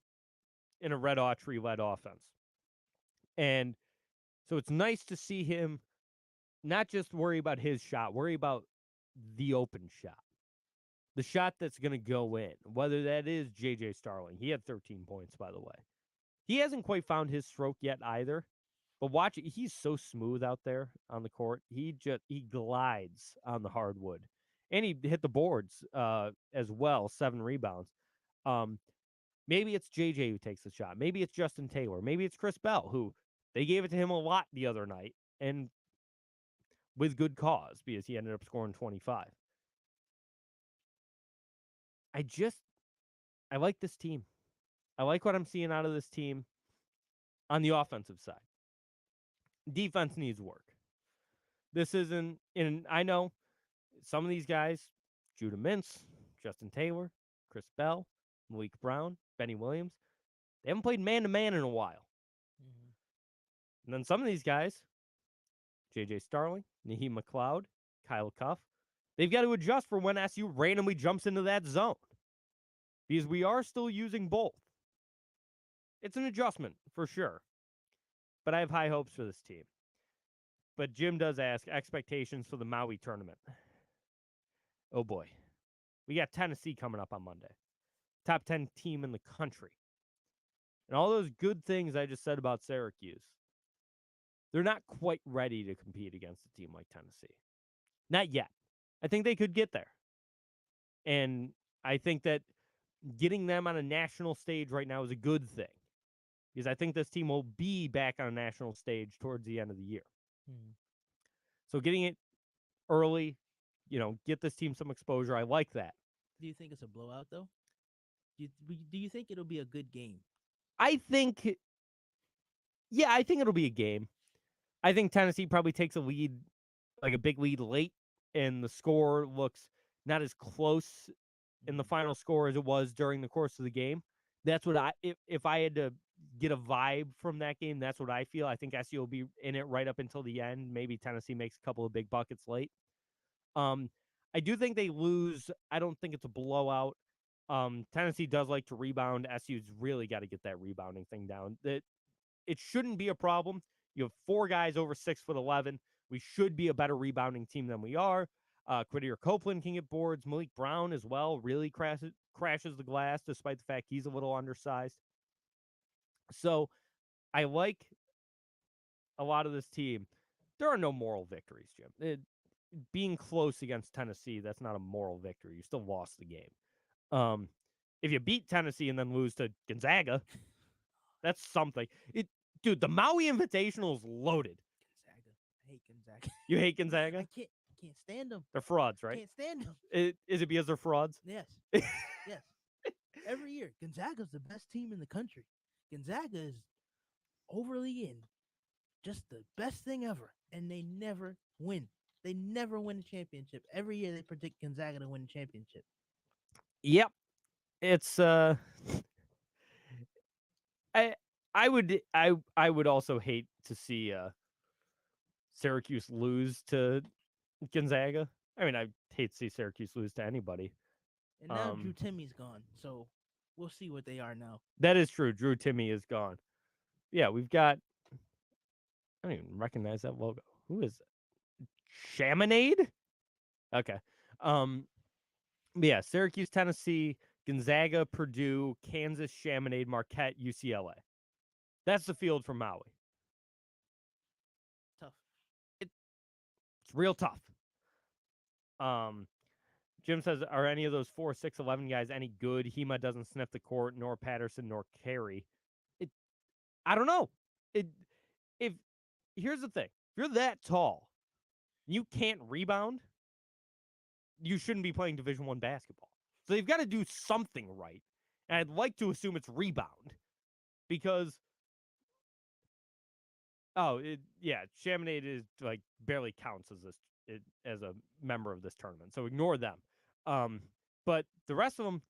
in a Red Autry-led offense. And so it's nice to see him not just worry about his shot, worry about the open shot. The shot that's going to go in, whether that is J.J. Starling. He had 13 points, by the way. He hasn't quite found his stroke yet either. But watch it. He's so smooth out there on the court. He glides on the hardwood. And he hit the boards as well, 7 rebounds. Maybe it's JJ who takes the shot. Maybe it's Justin Taylor. Maybe it's Chris Bell, who they gave it to him a lot the other night, and with good cause, because he ended up scoring 25. I like this team. I like what I'm seeing out of this team on the offensive side. Defense needs work. This isn't, and I know some of these guys, Judah Mintz, Justin Taylor, Chris Bell, Malik Brown, Benny Williams, they haven't played man-to-man in a while. Mm-hmm. And then some of these guys, J.J. Starling, Naheem McLeod, Kyle Cuff, they've got to adjust for when SU randomly jumps into that zone. Because we are still using both. It's an adjustment, for sure. But I have high hopes for this team. But Jim does ask expectations for the Maui tournament. Oh, boy. We got Tennessee coming up on Monday. Top 10 team in the country. And all those good things I just said about Syracuse, they're not quite ready to compete against a team like Tennessee. Not yet. I think they could get there. And I think that getting them on a national stage right now is a good thing. Because I think this team will be back on a national stage towards the end of the year. Mm-hmm. So getting it early, get this team some exposure. I like that. Do you think it's a blowout, though? Do you think it'll be a good game? I think it'll be a game. I think Tennessee probably takes a lead, like a big lead late, and the score looks not as close in the final score as it was during the course of the game. That's what if I had to get a vibe from that game, that's what I feel. I think SU will be in it right up until the end. Maybe Tennessee makes a couple of big buckets late. I do think they lose. I don't think it's a blowout. Tennessee does like to rebound. SU's really got to get that rebounding thing down. It shouldn't be a problem. You have 4 guys over 6'11". We should be a better rebounding team than we are. Quiddier Copeland can get boards. Malik Brown as well really crashes the glass, despite the fact he's a little undersized. So I like a lot of this team. There are no moral victories, Jim. Being close against Tennessee, that's not a moral victory. You still lost the game. If you beat Tennessee and then lose to Gonzaga, that's something. Dude, the Maui Invitational is loaded. Gonzaga. I hate Gonzaga. You hate Gonzaga? I can't stand them. They're frauds, right? Can't stand them. Is it because they're frauds? Yes. Yes. Every year, Gonzaga's the best team in the country. Gonzaga is overly in. Just the best thing ever. And they never win. They never win a championship. Every year they predict Gonzaga to win a championship. Yep. It's I would also hate to see Syracuse lose to Gonzaga. I mean, I hate to see Syracuse lose to anybody. And now Drew Timmy's gone, so we'll see what they are now. That is true. Drew Timmy is gone. Yeah, we've got. I don't even recognize that logo. Who is it? Chaminade? Okay. But yeah, Syracuse, Tennessee, Gonzaga, Purdue, Kansas, Chaminade, Marquette, UCLA. That's the field for Maui. Tough. It's real tough. Jim says, are any of those 4, 6, 11 guys any good? Hema doesn't sniff the court, nor Patterson, nor Carey. I don't know. Here's the thing. If you're that tall, you can't rebound, you shouldn't be playing Division I basketball. So they've got to do something right. And I'd like to assume it's rebound because Chaminade is like barely counts as a member of this tournament. So ignore them. But the rest of them,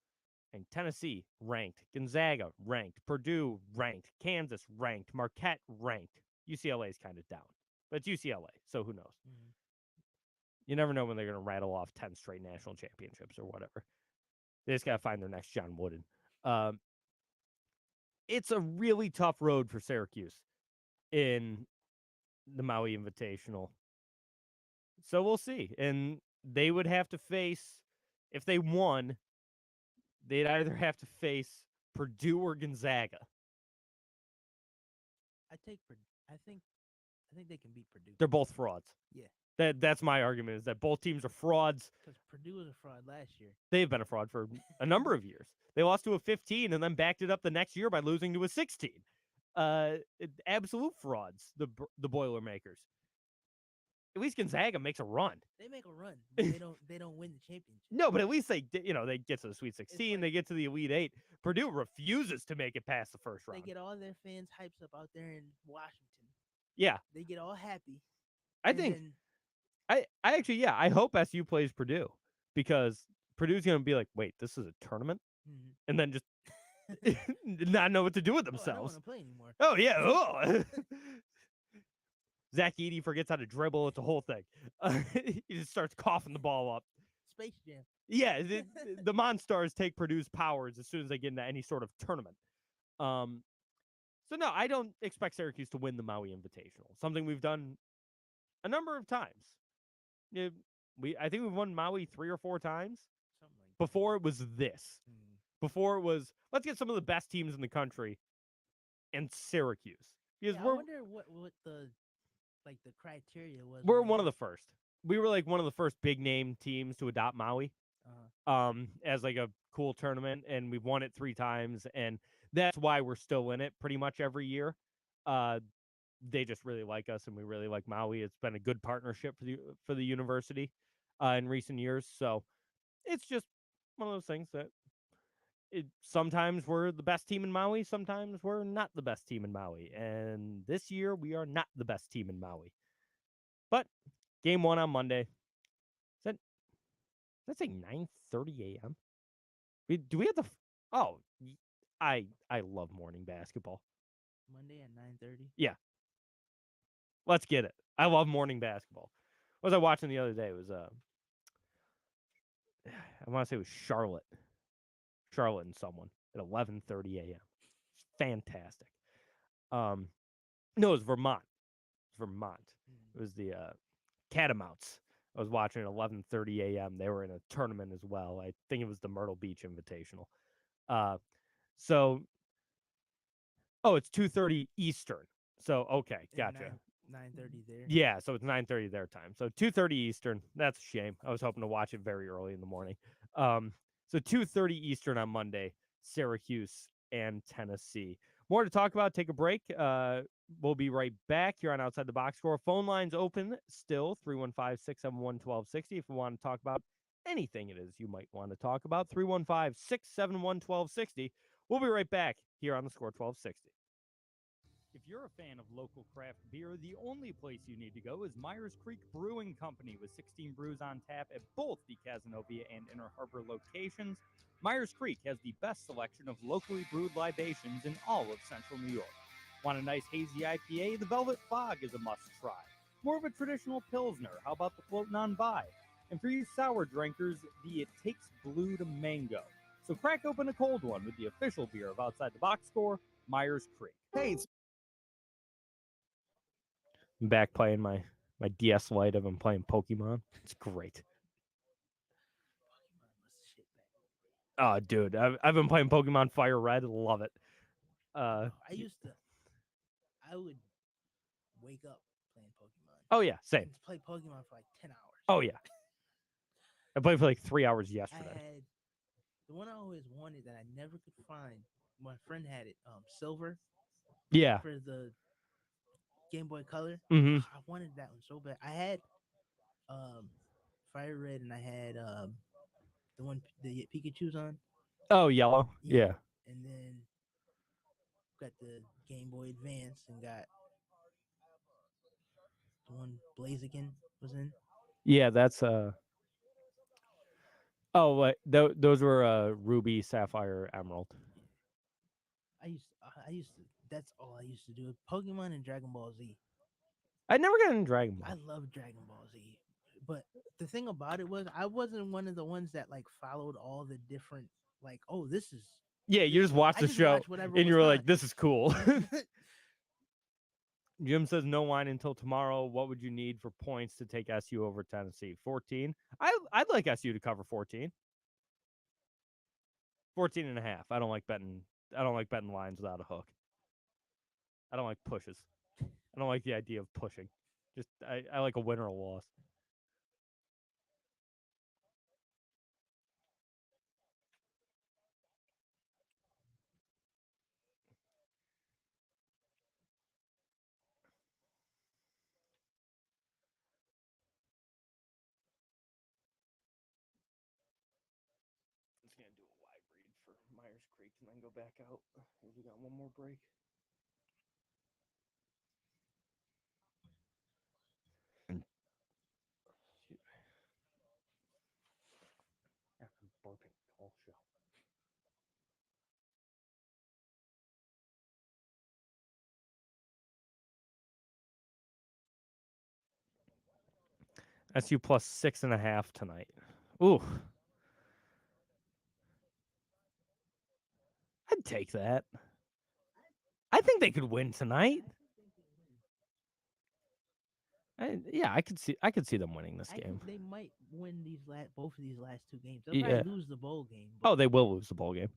and Tennessee ranked, Gonzaga ranked, Purdue ranked, Kansas ranked, Marquette ranked. UCLA is kind of down, but it's UCLA, so who knows? Mm-hmm. You never know when they're going to rattle off 10 straight national championships or whatever. They just got to find their next John Wooden. It's a really tough road for Syracuse in the Maui Invitational. So we'll see. And they would have to face, if they won, they'd either have to face Purdue or Gonzaga. I think they can beat Purdue. They're both frauds. Yeah. That's my argument, is that both teams are frauds. Because Purdue was a fraud last year. They've been a fraud for a number of years. They lost to a 15 and then backed it up the next year by losing to a 16. Absolute frauds, the Boilermakers. At least Gonzaga makes a run. They make a run. But they don't win the championship. No, but at least they get to the Sweet 16. Like, they get to the Elite 8. Purdue refuses to make it past the first round. They get all their fans hyped up out there in Washington. Yeah. They get all happy. I hope SU plays Purdue, because Purdue's going to be like, wait, this is a tournament? Mm-hmm. And then just not know what to do with themselves. I don't want to play anymore. Oh, yeah. Oh. Zach Edey forgets how to dribble. It's a whole thing. He just starts coughing the ball up. Space Jam. Yeah, the Monstars take Purdue's powers as soon as they get into any sort of tournament. So, no, I don't expect Syracuse to win the Maui Invitational, something we've done a number of times. Yeah, I think we've won Maui 3 or 4 times. Something like Before it was this. Mm. Before it was, let's get some of the best teams in the country and Syracuse. Because I wonder what the criteria was. We're one of the first. We were like one of the first big name teams to adopt Maui as like a cool tournament, and we've won it 3 times, and that's why we're still in it pretty much every year. They just really like us, and we really like Maui. It's been a good partnership for the university in recent years. So it's just one of those things that sometimes we're the best team in Maui, sometimes we're not the best team in Maui. And this year we are not the best team in Maui. But game 1 on Monday. Does that say 9:30 a.m.? Do we have the? Oh, I love morning basketball. Monday at 9:30. Yeah. Let's get it. I love morning basketball. What was I watching the other day? It was I want to say it was Charlotte and someone at 11:30 a.m. It's fantastic. No, it was Vermont. It was the Catamounts. I was watching at 11:30 a.m. They were in a tournament as well. I think it was the Myrtle Beach Invitational. It's 2:30 Eastern. So okay, gotcha. 9:30 there. Yeah, so it's 9:30 their time. So 2:30 Eastern. That's a shame. I was hoping to watch it very early in the morning. So 2:30 Eastern on Monday, Syracuse and Tennessee. More to talk about. Take a break. We'll be right back here on Outside the Box Score. Phone lines open still, 315-671-1260. If you want to talk about anything it is you might want to talk about, 315-671-1260. We'll be right back here on the Score 1260. If you're a fan of local craft beer, the only place you need to go is Myers Creek Brewing Company, with 16 brews on tap at both the Cazenovia and Inner Harbor locations. Myers Creek has the best selection of locally brewed libations in all of Central New York. Want a nice hazy IPA? The Velvet Fog is a must-try. More of a traditional Pilsner? How about the Floatin' on By? And for you sour drinkers, the It Takes Blue to Mango. So crack open a cold one with the official beer of Outside the Box Score, Myers Creek. Hey, I'm back playing my DS Lite. I've been playing Pokemon. It's great. Oh, dude, I've been playing Pokemon Fire Red. Love it. I would wake up playing Pokemon Oh yeah, same. and play Pokemon for like 10 hours. Oh yeah. I played for like 3 hours I yesterday. had the one I always wanted that I never could find. My friend had it, Silver Yeah. for the Game Boy Color. Mm-hmm. I wanted that one so bad. I had Fire Red and I had the one the Pikachu's on. Oh, yellow. Yeah. And then got the Game Boy Advance and got the one Blaziken was in. Yeah, that's Oh, wait, those were Ruby, Sapphire, Emerald. I used to. That's all I used to do. Pokemon and Dragon Ball Z. I never got into Dragon Ball. I love Dragon Ball Z, but the thing about it was I wasn't one of the ones that like followed all the different like. Oh, this is. Yeah, you just watched the show and you were like, "This is cool." Jim says no wine until tomorrow. What would you need for points to take SU over Tennessee? 14. I'd like SU to cover 14. 14 and a half. I don't like betting lines without a hook. I don't like pushes. I don't like the idea of pushing. Just I like a win or a loss. Just gonna do a wide read for Myers Creek and then go back out. We got one more break. I'm burping all show. SU plus 6.5 tonight. Ooh. I'd take that. I think they could win tonight. I could see them winning this game. They might win both of these last two games. They'll probably lose the bowl game. Oh, they will lose the bowl game.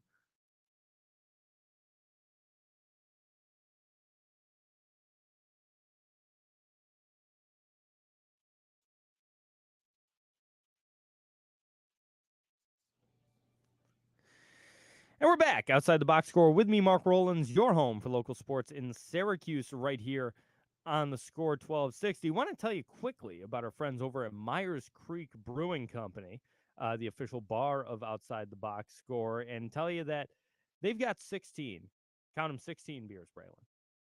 And we're back outside the box score with me, Mark Rowlands, your home for local sports in Syracuse, right here on the Score 1260. Want to tell you quickly about our friends over at Myers Creek Brewing Company, the official bar of Outside the Box Score, and tell you that they've got 16, count them 16 beers, Braylon,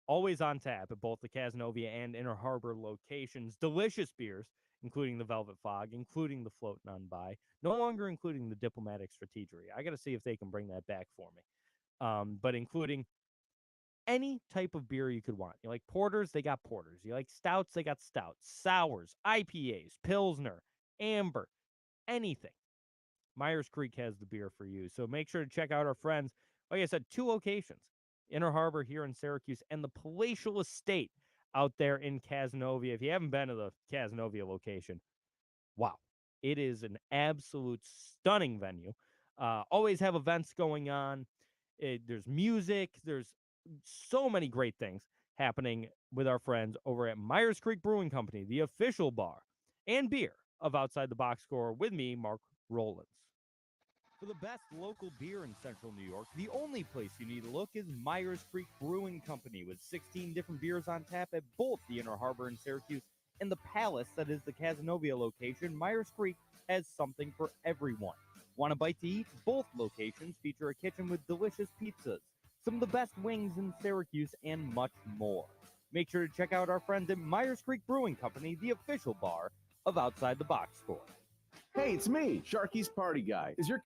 always on tap at both the Cazenovia and Inner Harbor locations. Delicious beers, including the Velvet Fog, including the Floatin' on By, no longer including the Diplomatic Strategery. I got to see if they can bring that back for me. But including any type of beer you could want. You like porters, they got porters. You like stouts, they got stouts. Sours, IPAs, Pilsner, Amber, anything. Myers Creek has the beer for you. So make sure to check out our friends. Like I said, 2 locations. Inner Harbor here in Syracuse and the Palatial Estate out there in Cazenovia. If you haven't been to the Cazenovia location, wow. It is an absolute stunning venue. Always have events going on. There's music. There's so many great things happening with our friends over at Myers Creek Brewing Company, the official bar and beer of Outside the Box Score with me, Mark Rowlands. For the best local beer in Central New York, the only place you need to look is Myers Creek Brewing Company, with 16 different beers on tap at both the Inner Harbor in Syracuse and the Palace that is the Cazenovia location. Myers Creek has something for everyone. Want a bite to eat? Both locations feature a kitchen with delicious pizzas, some of the best wings in Syracuse, and much more. Make sure to check out our friends at Myers Creek Brewing Company, the official bar of Outside the Box Score. Hey, it's me, Sharky's Party Guy. Is your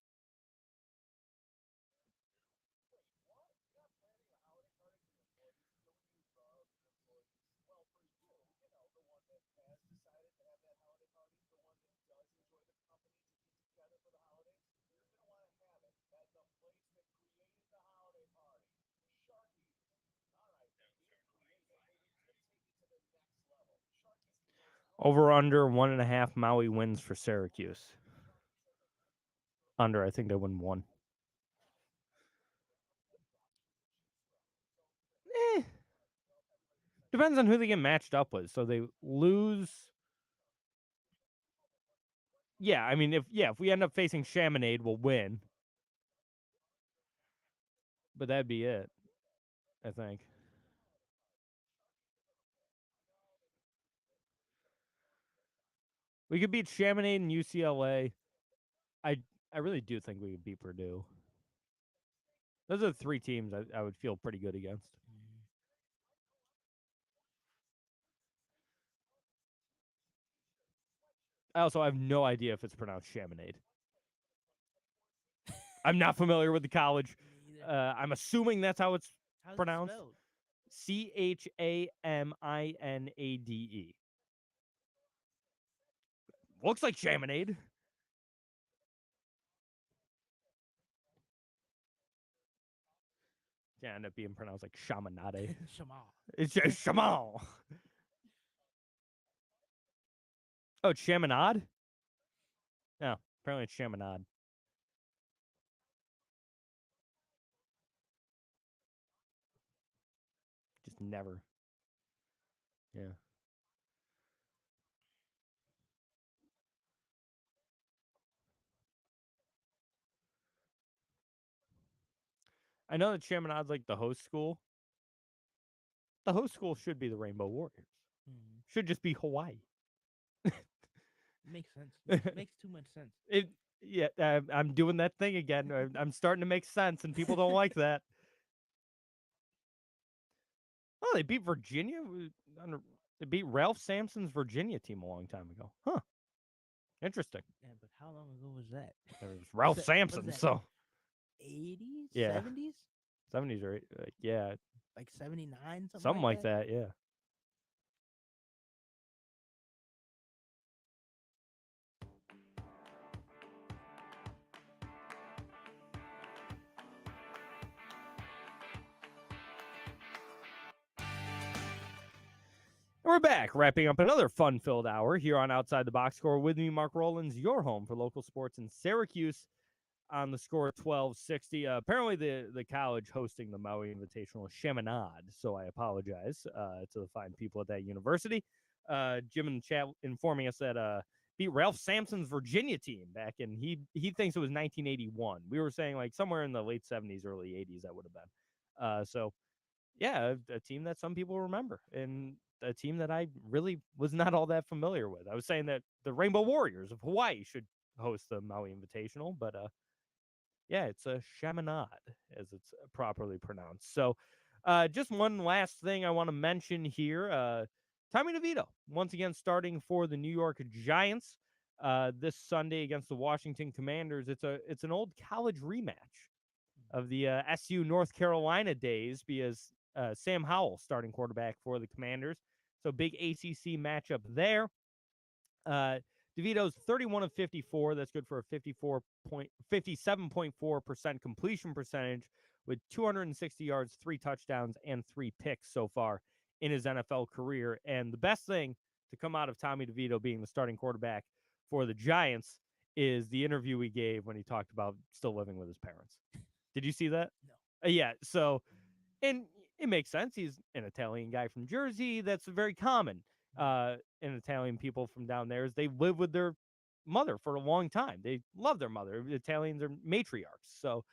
Over under 1.5 Maui wins for Syracuse. Under, I think they win 1. Depends on who they get matched up with. So they lose. Yeah, I mean, if we end up facing Chaminade, we'll win. But that'd be it, I think. We could beat Chaminade and UCLA. I really do think we could beat Purdue. Those are the three teams I would feel pretty good against. I also have no idea if it's pronounced Chaminade. I'm not familiar with the college. I'm assuming that's how it's pronounced. Chaminade. Looks like Chaminade. Yeah, end up being pronounced like Chaminade. Shamal. It's just Shamal. Oh, it's Chaminade? No, apparently it's Chaminade. Just never. Yeah. I know that Chaminade's like the host school. The host school should be the Rainbow Warriors. Should just be Hawaii. Makes sense. Makes too much sense. I'm doing that thing again. I'm starting to make sense, and people don't like that. Oh, they beat Virginia. They beat Ralph Sampson's Virginia team a long time ago. Huh. Interesting. Yeah, but how long ago was that? It was Ralph Sampson, so 80s, yeah, 70s, 70s, right? Yeah, like 79, something like that. Yeah. We're back, wrapping up another fun-filled hour here on Outside the Box Score. With me, Mark Rowlands, your home for local sports in Syracuse on the score 1260. Apparently, the college hosting the Maui Invitational is Chaminade, so I apologize to the fine people at that university. Jim in the chat informing us that beat Ralph Sampson's Virginia team back in, he thinks it was 1981. We were saying like somewhere in the late 70s, early 80s that would have been. So, yeah, a team that some people remember, and a team that I really was not all that familiar with. I was saying that the Rainbow Warriors of Hawaii should host the Maui Invitational, but yeah, it's a Chaminade, as it's properly pronounced. So just one last thing I want to mention here. Tommy DeVito, once again, starting for the New York Giants this Sunday against the Washington Commanders. It's an old college rematch of the SU North Carolina days, because Sam Howell starting quarterback for the Commanders. So big ACC matchup there. DeVito's 31 of 54. That's good for a 57.4% completion percentage with 260 yards, 3 touchdowns, and 3 picks so far in his NFL career. And the best thing to come out of Tommy DeVito being the starting quarterback for the Giants is the interview he gave when he talked about still living with his parents. Did you see that? No. Yeah. So, and it makes sense. He's an Italian guy from Jersey. That's very common. In Italian people from down there is they live with their mother for a long time. They love their mother. Italians are matriarchs. So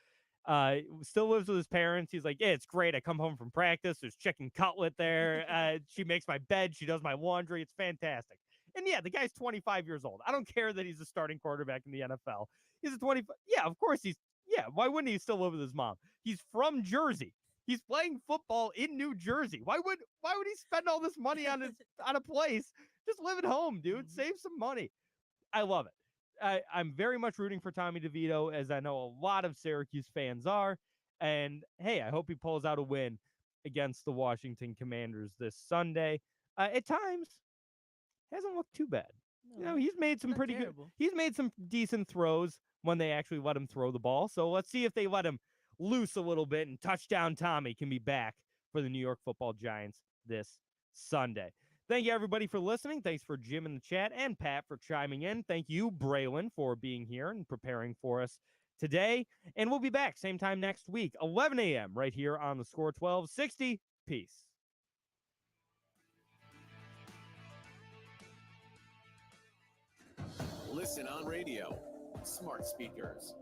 still lives with his parents. He's like, yeah, it's great. I come home from practice. There's chicken cutlet there. She makes my bed. She does my laundry. It's fantastic. And yeah, the guy's 25 years old. I don't care that he's a starting quarterback in the NFL. He's a 25. Yeah, of course yeah, why wouldn't he still live with his mom? He's from Jersey. He's playing football in New Jersey. Why would he spend all this money on a place? Just live at home, dude. Save some money. I love it. I'm very much rooting for Tommy DeVito, as I know a lot of Syracuse fans are. And hey, I hope he pulls out a win against the Washington Commanders this Sunday. At times, hasn't looked too bad. No, he's made some pretty good. He's made some decent throws when they actually let him throw the ball. So let's see if they let him loose a little bit, and touchdown Tommy can be back for the New York Football Giants this Sunday. Thank you, everybody, for listening. Thanks for Jim in the chat and Pat for chiming in. Thank you, Braylon, for being here and preparing for us today. And we'll be back same time next week, 11 a.m. right here on the Score 1260. Peace. Listen on radio, smart speakers,